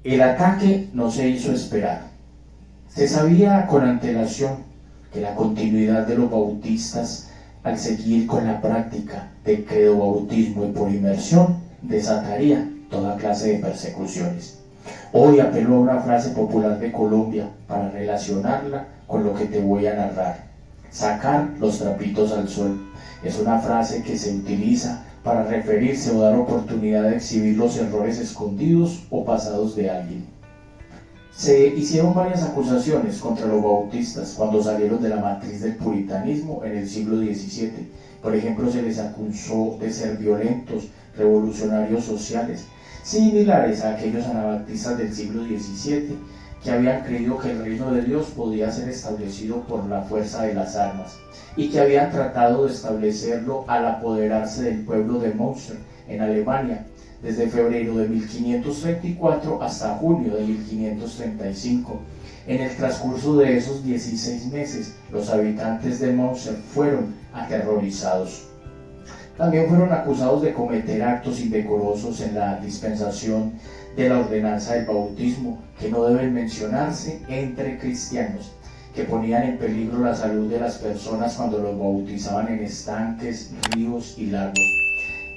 El ataque no se hizo esperar. Se sabía con antelación que la continuidad de los bautistas, al seguir con la práctica de credo bautismo y por inmersión, desataría toda clase de persecuciones. Hoy apelo a una frase popular de Colombia para relacionarla con lo que te voy a narrar. Sacar los trapitos al sol. Es una frase que se utiliza para referirse o dar oportunidad de exhibir los errores escondidos o pasados de alguien. Se hicieron varias acusaciones contra los bautistas cuando salieron de la matriz del puritanismo en el siglo XVII. Por ejemplo, se les acusó de ser violentos, revolucionarios sociales, similares a aquellos anabaptistas del siglo XVII que habían creído que el reino de Dios podía ser establecido por la fuerza de las armas y que habían tratado de establecerlo al apoderarse del pueblo de Münster en Alemania desde febrero de 1534 hasta junio de 1535. En el transcurso de esos 16 meses, los habitantes de Münster fueron aterrorizados. También fueron acusados de cometer actos indecorosos en la dispensación de la ordenanza del bautismo, que no deben mencionarse entre cristianos, que ponían en peligro la salud de las personas cuando los bautizaban en estanques, ríos y lagos,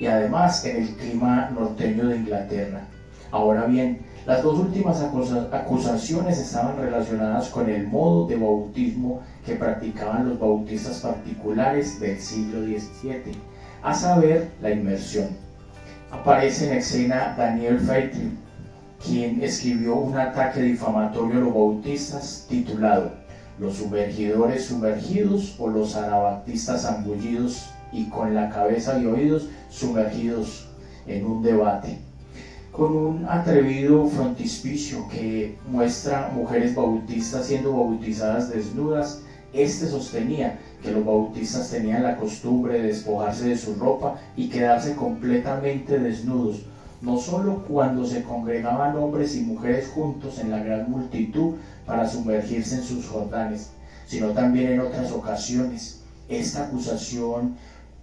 y además en el clima norteño de Inglaterra. Ahora bien, las dos últimas acusaciones estaban relacionadas con el modo de bautismo que practicaban los bautistas particulares del siglo XVII, a saber, la inmersión. Aparece en escena Daniel Feitry, quien escribió un ataque difamatorio a los bautistas titulado "Los sumergidores sumergidos" o "Los anabaptistas zambullidos y con la cabeza y oídos sumergidos", en un debate, con un atrevido frontispicio que muestra mujeres bautistas siendo bautizadas desnudas. Este sostenía que los bautistas tenían la costumbre de despojarse de su ropa y quedarse completamente desnudos, no solo cuando se congregaban hombres y mujeres juntos en la gran multitud para sumergirse en sus jordanes, sino también en otras ocasiones. Esta acusación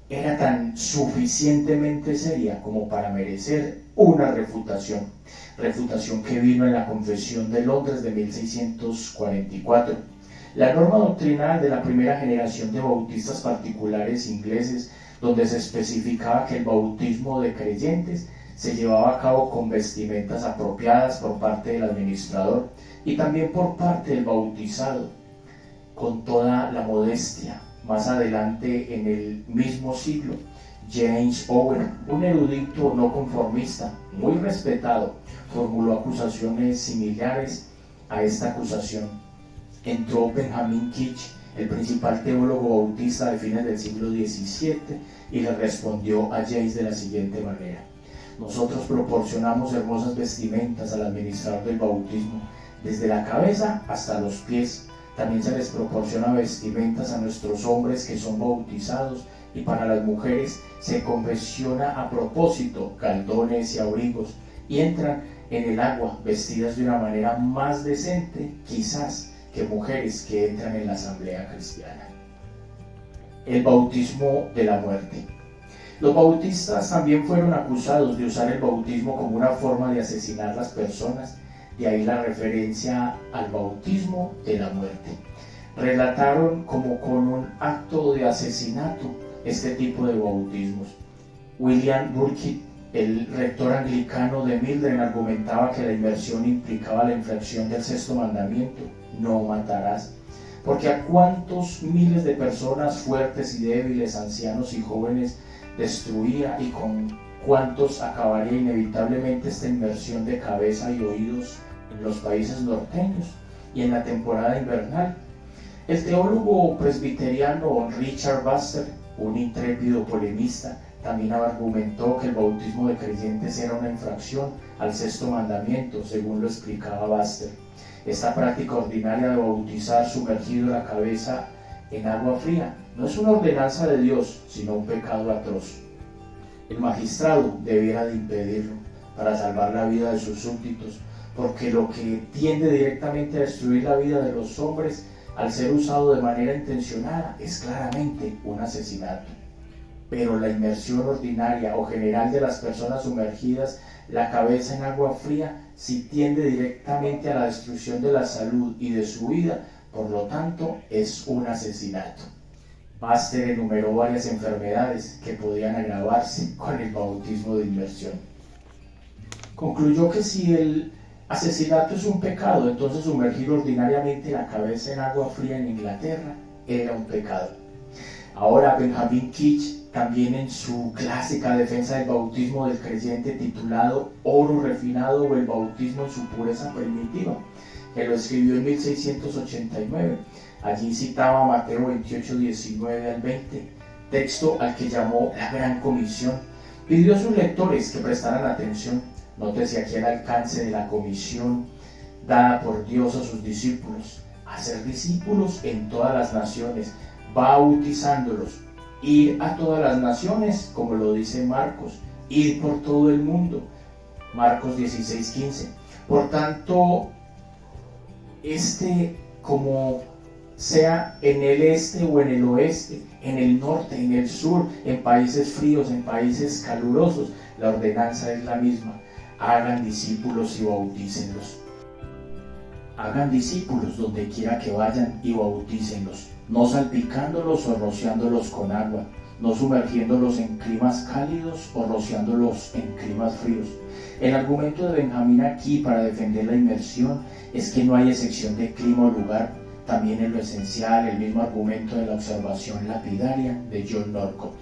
era tan suficientemente seria como para merecer una refutación que vino en la Confesión de Londres de 1644. La norma doctrinal de la primera generación de bautistas particulares ingleses, donde se especificaba que el bautismo de creyentes se llevaba a cabo con vestimentas apropiadas por parte del administrador y también por parte del bautizado, con toda la modestia. Más adelante, en el mismo siglo, James Owen, un erudito no conformista muy respetado, formuló acusaciones similares a esta acusación. Entró Benjamin Kitch, el principal teólogo bautista de fines del siglo XVII, y le respondió a James de la siguiente manera: "Nosotros proporcionamos hermosas vestimentas al administrador del bautismo, desde la cabeza hasta los pies. También se les proporciona vestimentas a nuestros hombres que son bautizados, y para las mujeres se confecciona a propósito caldones y abrigos, y entran en el agua vestidas de una manera más decente, quizás, que mujeres que entran en la asamblea cristiana". El bautismo de la muerte. Los bautistas también fueron acusados de usar el bautismo como una forma de asesinar a las personas, de ahí la referencia al bautismo de la muerte. Relataron como con un acto de asesinato este tipo de bautismos. William Burkitt, el rector anglicano de Mildren, argumentaba que la inmersión implicaba la infracción del sexto mandamiento: "No matarás", porque a cuántos miles de personas fuertes y débiles, ancianos y jóvenes destruía, y con cuántos acabaría inevitablemente esta inmersión de cabeza y oídos en los países norteños y en la temporada invernal. El teólogo presbiteriano Richard Baxter, un intrépido polemista, también argumentó que el bautismo de creyentes era una infracción al sexto mandamiento, según lo explicaba Baxter. Esta práctica ordinaria de bautizar sumergido la cabeza en agua fría no es una ordenanza de Dios, sino un pecado atroz. El magistrado debiera de impedirlo para salvar la vida de sus súbditos, porque lo que tiende directamente a destruir la vida de los hombres, al ser usado de manera intencionada, es claramente un asesinato. Pero la inmersión ordinaria o general de las personas sumergidas la cabeza en agua fría si tiende directamente a la destrucción de la salud y de su vida, por lo tanto es un asesinato. Baxter enumeró varias enfermedades que podían agravarse con el bautismo de inmersión. Concluyó que si el asesinato es un pecado, entonces sumergir ordinariamente la cabeza en agua fría en Inglaterra era un pecado. Ahora Benjamin Keach, también en su clásica defensa del bautismo del creyente titulado Oro refinado o el bautismo en su pureza primitiva, que lo escribió en 1689, allí citaba Mateo 28, 19 al 20, texto al que llamó la Gran Comisión. Pidió a sus lectores que prestaran atención. Nótese aquí el alcance de la comisión dada por Dios a sus discípulos: hacer discípulos en todas las naciones, bautizándolos, ir a todas las naciones, como lo dice Marcos, ir por todo el mundo, Marcos 16:15. Por tanto, como sea en el este o en el oeste, en el norte, en el sur, en países fríos, en países calurosos, la ordenanza es la misma: hagan discípulos y bautícenlos. Hagan discípulos donde quiera que vayan y bautícenlos, no salpicándolos o rociándolos con agua, no sumergiéndolos en climas cálidos o rociándolos en climas fríos. El argumento de Benjamín aquí para defender la inmersión es que no hay excepción de clima o lugar. También en lo esencial, el mismo argumento de la observación lapidaria de John Norcott,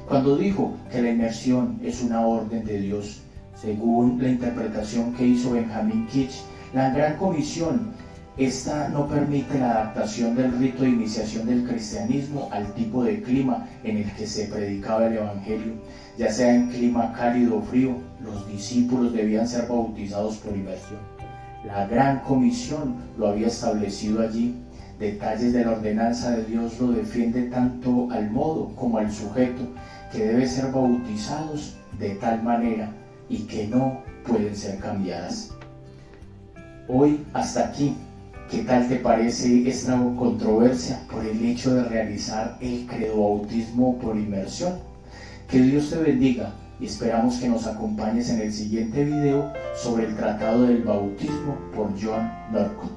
cuando dijo que la inmersión es una orden de Dios. Según la interpretación que hizo Benjamin Keach, la Gran Comisión, esta no permite la adaptación del rito de iniciación del cristianismo al tipo de clima en el que se predicaba el Evangelio. Ya sea en clima cálido o frío, los discípulos debían ser bautizados por inmersión. La Gran Comisión lo había establecido allí. Detalles de la ordenanza de Dios lo defiende tanto al modo como al sujeto, que debe ser bautizados de tal manera y que no pueden ser cambiadas. Hoy hasta aquí. ¿Qué tal te parece esta controversia por el hecho de realizar el credobautismo por inmersión? Que Dios te bendiga y esperamos que nos acompañes en el siguiente video sobre el Tratado del Bautismo por John Norcott.